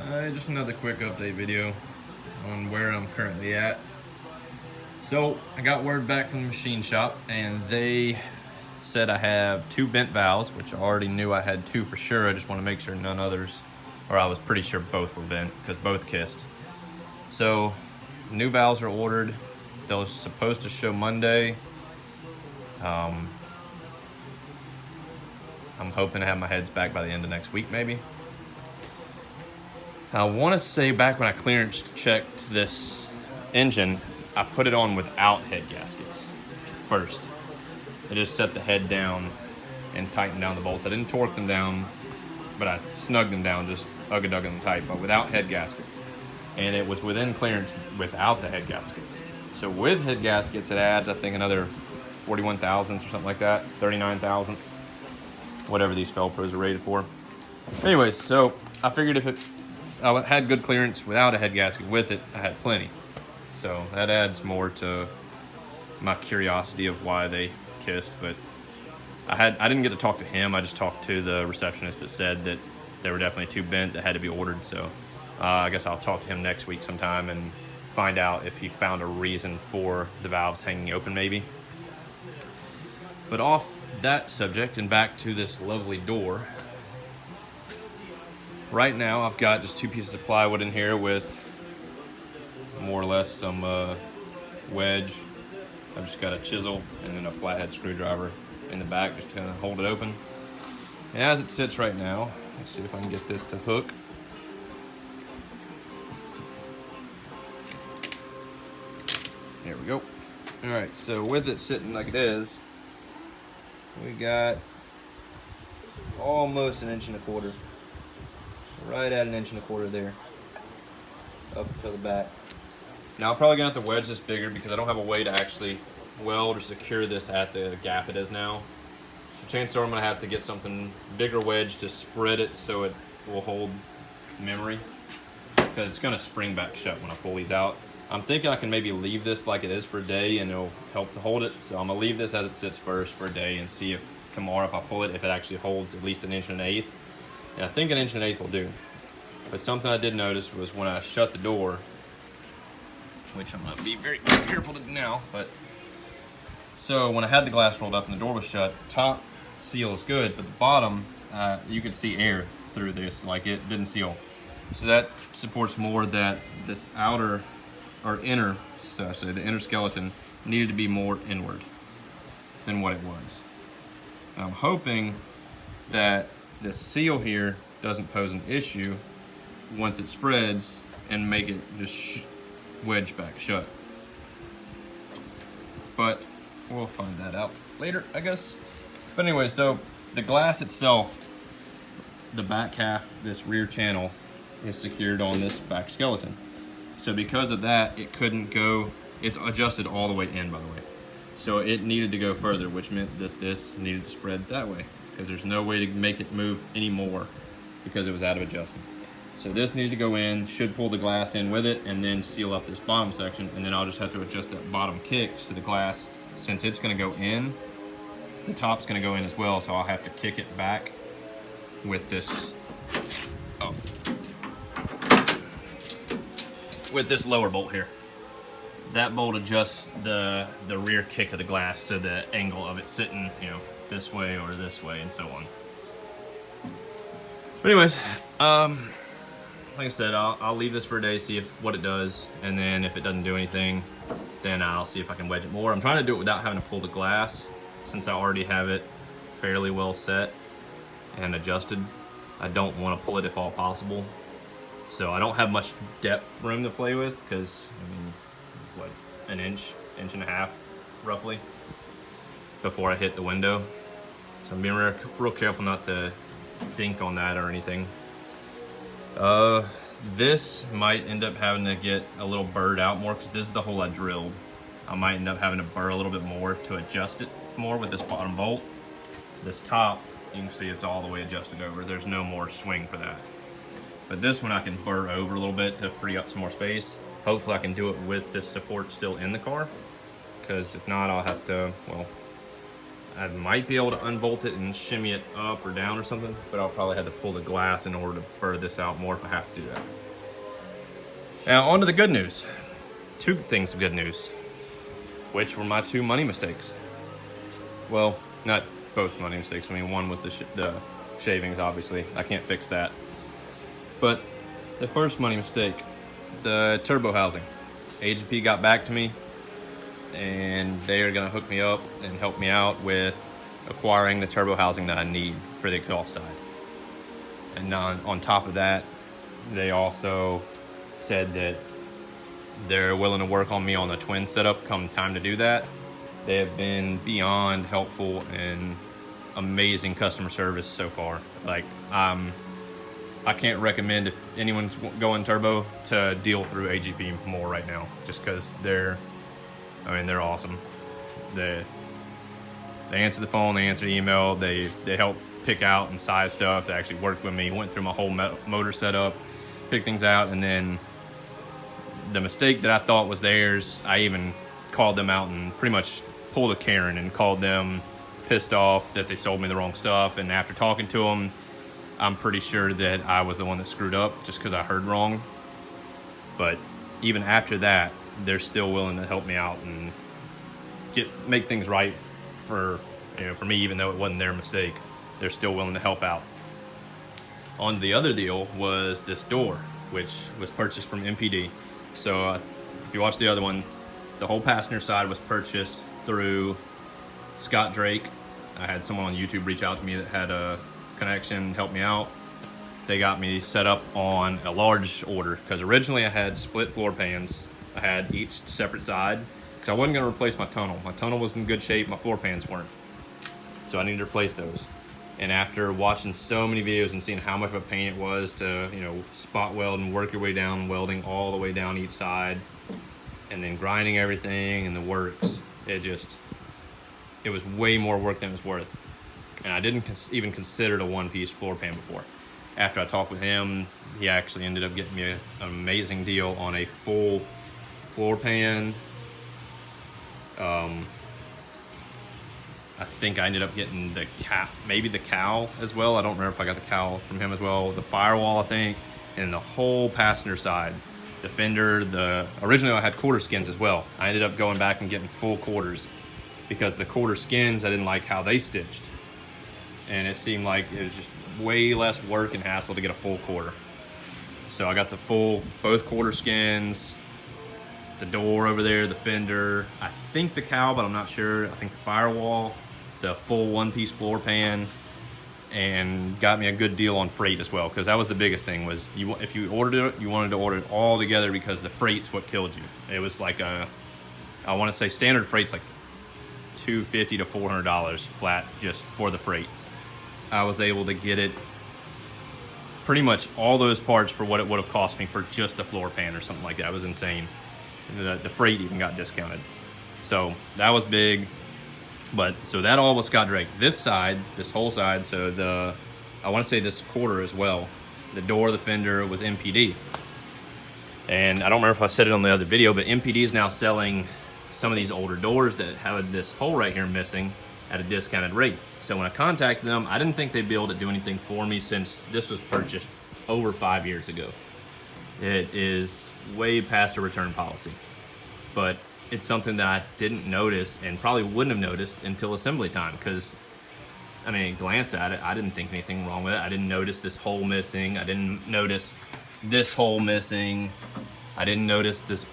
Just another quick update video on where I'm currently at. So I got word back from the machine shop and they said I have 2 bent valves, which I already knew I had 2 for sure. I just want to make sure none others, or I was pretty sure both were bent because both kissed. So new valves are ordered. They're supposed to show Monday. I'm hoping to have my heads back by the end of next week, maybe. I want to say back when I clearance checked this engine, I put it on without head gaskets first. I just set the head down and tightened down the bolts. I didn't torque them down, but I snugged them down, just ugga-dugga them tight, but without head gaskets. And it was within clearance without the head gaskets. So with head gaskets, it adds, I think, another 41 thousandths or something like that, 39 thousandths, whatever these Felpros are rated for. Anyways, so I figured if I had good clearance without a head gasket. With it, I had plenty. So that adds more to my curiosity of why they kissed. But I didn't get to talk to him. I just talked to the receptionist that said that they were definitely 2 bent that had to be ordered. So I guess I'll talk to him next week sometime and find out if he found a reason for the valves hanging open maybe. But off that subject and back to this lovely door. Right now I've got just 2 pieces of plywood in here with more or less some wedge. I've just got a chisel and then a flathead screwdriver in the back just to kind of hold it open. And as it sits right now, let's see if I can get this to hook. There we go. All right, so with it sitting like it is, we got almost 1.25 inches. Right at 1.25 inches there, up to the back. Now I'm probably gonna have to wedge this bigger because I don't have a way to actually weld or secure this at the gap it is now. So chances are I'm gonna have to get something bigger wedge to spread it so it will hold memory, because it's gonna spring back shut when I pull these out. I'm thinking I can maybe leave this like it is for a day and it'll help to hold it. So I'm gonna leave this as it sits first for a day and see if tomorrow if I pull it, if it actually holds at least 1 1/8 inches. And I think 1 1/8 inches will do. But something I did notice was when I shut the door, which I'm gonna be very careful to do now, but so when I had the glass rolled up and the door was shut, the top seal is good, but the bottom, you could see air through this, like it didn't seal. So that supports more that this outer, or inner, so I say the inner skeleton, needed to be more inward than what it was. I'm hoping that this seal here doesn't pose an issue once it spreads and make it just wedge back shut. But we'll find that out later, I guess. But anyway, so the glass itself, the back half, this rear channel, is secured on this back skeleton. So because of that, it couldn't go, it's adjusted all the way in, by the way. So it needed to go further, which meant that this needed to spread that way, because there's no way to make it move anymore because it was out of adjustment. So this needed to go in, should pull the glass in with it, and then seal up this bottom section, and then I'll just have to adjust that bottom kick so the glass, since it's gonna go in, the top's gonna go in as well, so I'll have to kick it back with this, with this lower bolt here. That bolt adjusts the rear kick of the glass, so the angle of it sitting, you know, this way or this way and so on. But anyways, like I said, I'll leave this for a day, see what it does, and then if it doesn't do anything, then I'll see if I can wedge it more. I'm trying to do it without having to pull the glass, since I already have it fairly well set and adjusted. I don't want to pull it if all possible. So I don't have much depth room to play with, because, I mean, what, 1 inch, 1.5 inches, roughly, before I hit the window. So I'm being real careful not to dink on that or anything. This might end up having to get a little burred out more, because this is the hole I drilled. I might end up having to burr a little bit more to adjust it more with this bottom bolt. This top, you can see it's all the way adjusted over. There's no more swing for that. But this one I can burr over a little bit to free up some more space. Hopefully I can do it with this support still in the car, because if not, I'll have to, well, I might be able to unbolt it and shimmy it up or down or something, but I'll probably have to pull the glass in order to burr this out more if I have to do that. Now, on to the good news. Two things of good news, which were my two money mistakes. Well, not both money mistakes. I mean, one was the shavings, obviously. I can't fix that. But the first money mistake, the turbo housing. AGP got back to me, and they are going to hook me up and help me out with acquiring the turbo housing that I need for the exhaust side. And on top of that, they also said that they're willing to work on me on the twin setup come time to do that. They have been beyond helpful and amazing customer service so far. Like, I can't recommend, if anyone's going turbo, to deal through AGP more right now, just because they're awesome. They answer the phone, they answer the email, they help pick out and size stuff. They actually worked with me, went through my whole motor setup, picked things out, and then the mistake that I thought was theirs, I even called them out and pretty much pulled a Karen and called them pissed off that they sold me the wrong stuff. And after talking to them, I'm pretty sure that I was the one that screwed up just because I heard wrong. But even after that, they're still willing to help me out and make things right for me, even though it wasn't their mistake. They're still willing to help out. On the other deal was this door, which was purchased from MPD. So if you watch the other one, the whole passenger side was purchased through Scott Drake. I had someone on YouTube reach out to me that had a connection, help me out. They got me set up on a large order, because originally I had split floor pans. I had each separate side, because I wasn't going to replace my tunnel. My tunnel was in good shape, my floor pans weren't. So I needed to replace those. And after watching so many videos and seeing how much of a pain it was to, spot weld and work your way down, welding all the way down each side, and then grinding everything and the works, it was way more work than it was worth. And I didn't even consider a one-piece floor pan before. After I talked with him, he actually ended up getting me an amazing deal on a full floor pan. I think I ended up getting maybe the cowl as well. I don't remember if I got the cowl from him as well. The firewall, I think, and the whole passenger side. The fender, originally I had quarter skins as well. I ended up going back and getting full quarters, because the quarter skins, I didn't like how they stitched. And it seemed like it was just way less work and hassle to get a full quarter. So I got both quarter skins, the door over there, the fender, I think the cowl, but I'm not sure. I think the firewall, the full one-piece floor pan, and got me a good deal on freight as well, because that was the biggest thing, was if you ordered it, you wanted to order it all together, because the freight's what killed you. It was like I want to say standard freight's like $250 to $400 flat just for the freight. I was able to get it pretty much all those parts for what it would have cost me for just the floor pan or something like that. It was insane. The freight even got discounted. So that was big. So that all was Scott Drake. This side, this whole side, so I want to say this quarter as well, the door, the fender was MPD. And I don't remember if I said it on the other video, but MPD is now selling some of these older doors that have this hole right here missing at a discounted rate. So when I contacted them, I didn't think they'd be able to do anything for me, since this was purchased over 5 years ago. It is way past a return policy, but it's something that I didn't notice, and probably wouldn't have noticed until assembly time, because glance at it, I didn't think anything wrong with it. I didn't notice this hole missing. I didn't notice this hole missing. I didn't notice this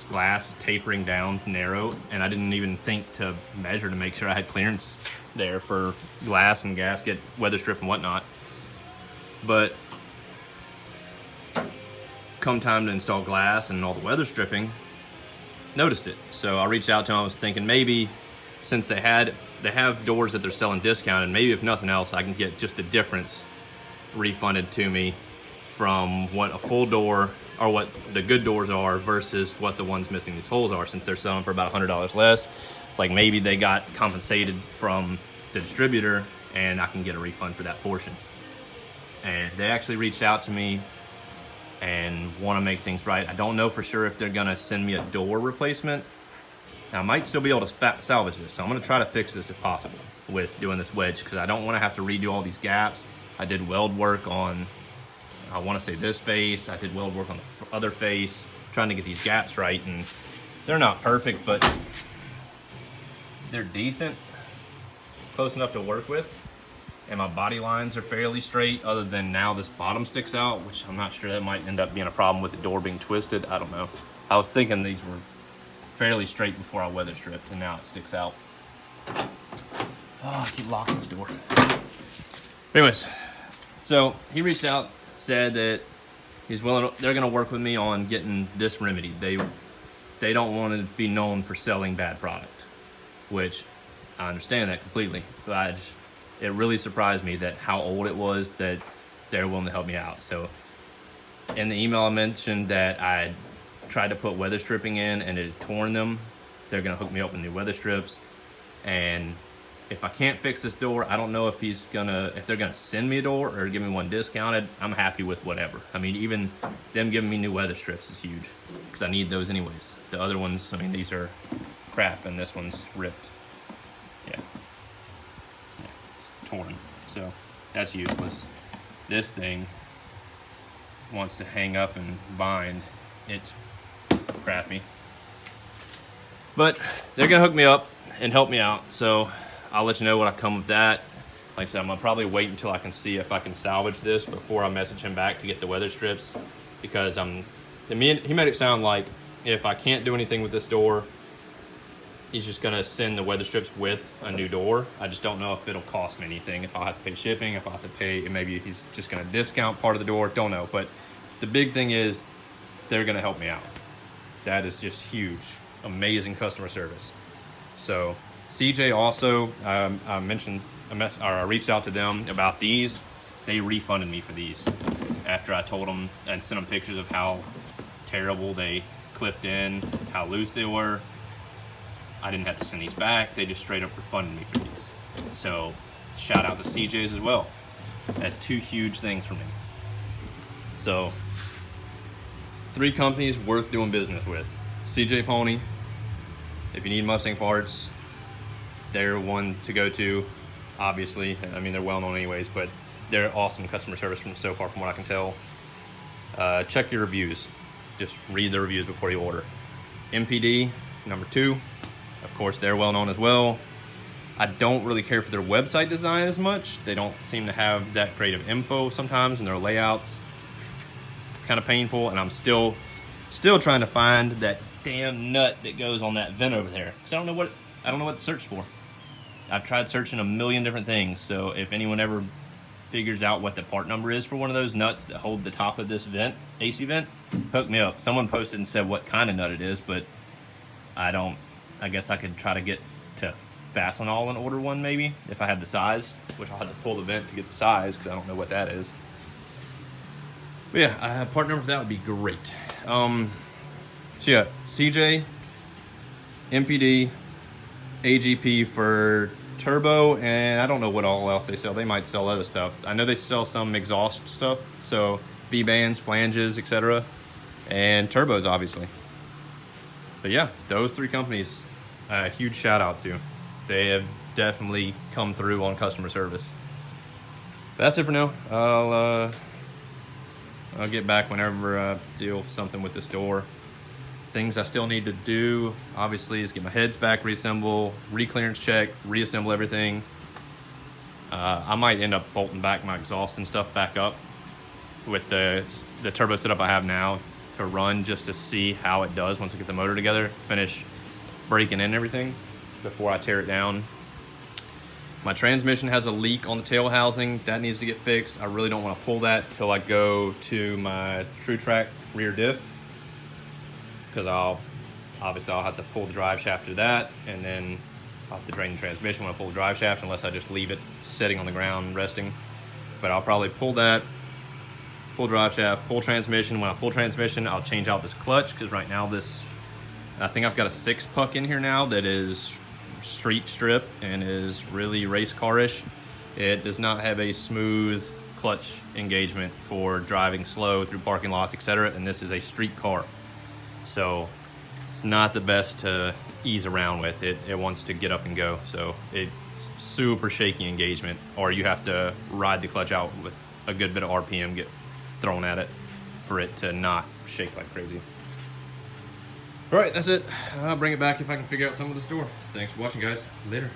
glass tapering down narrow, and I didn't even think to measure to make sure I had clearance there for glass and gasket, weather strip and whatnot. But come time to install glass and all the weather stripping, noticed it. So I reached out to them. I was thinking maybe, since they have doors that they're selling discounted, maybe if nothing else, I can get just the difference refunded to me from what a full door, or what the good doors are, versus what the ones missing these holes are, since they're selling for about $100 less. It's like maybe they got compensated from the distributor, and I can get a refund for that portion. And they actually reached out to me and want to make things right. I don't know for sure if they're gonna send me a door replacement, Now, I might still be able to salvage this, so I'm gonna try to fix this if possible with doing this wedge, because I don't wanna have to redo all these gaps. I did weld work on, I wanna say this face, I did weld work on the other face, trying to get these gaps right, and they're not perfect, but they're decent, close enough to work with. And my body lines are fairly straight, other than now this bottom sticks out, which I'm not sure, that might end up being a problem with the door being twisted. I don't know. I was thinking these were fairly straight before I weather stripped, and now it sticks out. Oh, I keep locking this door. Anyways, so he reached out, said that he's willing to, they're gonna work with me on getting this remedied. They don't want to be known for selling bad product, which I understand that completely, but it really surprised me that how old it was that they're willing to help me out. So in the email I mentioned that I tried to put weather stripping in and it had torn them. They're gonna hook me up with new weather strips. And if I can't fix this door, I don't know if they're gonna send me a door or give me one discounted. I'm happy with whatever. I mean, even them giving me new weather strips is huge, because I need those anyways. The other ones, I mean, these are crap and this one's ripped. Yeah, it's torn, so that's useless. This thing wants to hang up and bind. It's crappy. But they're gonna hook me up and help me out, so I'll let you know what I come with that. Like I said, I'm gonna probably wait until I can see if I can salvage this before I message him back to get the weather strips, because he made it sound like if I can't do anything with this door, he's just gonna send the weather strips with a new door. I just don't know if it'll cost me anything, if I'll have to pay shipping, if I'll have to pay, maybe he's just gonna discount part of the door, don't know. But the big thing is they're gonna help me out. That is just huge, amazing customer service. So CJ also, I reached out to them about these. They refunded me for these after I told them and sent them pictures of how terrible they clipped in, how loose they were. I didn't have to send these back. They just straight up refunded me for these. So shout out to CJ's as well. That's two huge things for me. So 3 companies worth doing business with. CJ Pony, if you need Mustang parts, they're one to go to, obviously. I mean, they're well known anyways, but they're awesome customer service so far from what I can tell. Check your reviews. Just read the reviews before you order. MPD, number 2. Of course, they're well known as well. I don't really care for their website design as much. They don't seem to have that creative info sometimes, and their layouts kind of painful, and I'm still trying to find that damn nut that goes on that vent over there, because I don't know what to search for. I've tried searching a million different things, so if anyone ever figures out what the part number is for one of those nuts that hold the top of this vent, AC vent, hook me up. Someone posted and said what kind of nut it is, but I guess I could try to get to Fastenal and order one maybe, if I had the size, which I'll have to pull the vent to get the size, because I don't know what that is. But yeah, part number for that would be great. So yeah, CJ, MPD, AGP for turbo, and I don't know what all else they sell. They might sell other stuff. I know they sell some exhaust stuff, so V-bands, flanges, etc., and turbos, obviously. But yeah, those 3 companies, a huge shout out to. They have definitely come through on customer service. That's it for now. I'll get back whenever I deal something with this door. Things I still need to do, obviously, is get my heads back, reassemble, re-clearance check, reassemble everything. I might end up bolting back my exhaust and stuff back up with the turbo setup I have now to run, just to see how it does once I get the motor together, finish breaking in everything before I tear it down. My transmission has a leak on the tail housing. That needs to get fixed. I really don't want to pull that till I go to my True Track rear diff, because I'll have to pull the drive shaft to that, and then I'll have to drain the transmission when I pull the drive shaft, unless I just leave it sitting on the ground resting. But I'll probably pull that, pull drive shaft, pull transmission. When I pull transmission, I'll change out this clutch, because right now I think I've got a 6-puck in here now that is street strip and is really race car-ish. It does not have a smooth clutch engagement for driving slow through parking lots, etc., and this is a street car. So it's not the best to ease around with. It wants to get up and go. So it's super shaky engagement, or you have to ride the clutch out with a good bit of RPM get thrown at it for it to not shake like crazy. All right, that's it. I'll bring it back if I can figure out something with this door. Thanks for watching, guys. Later.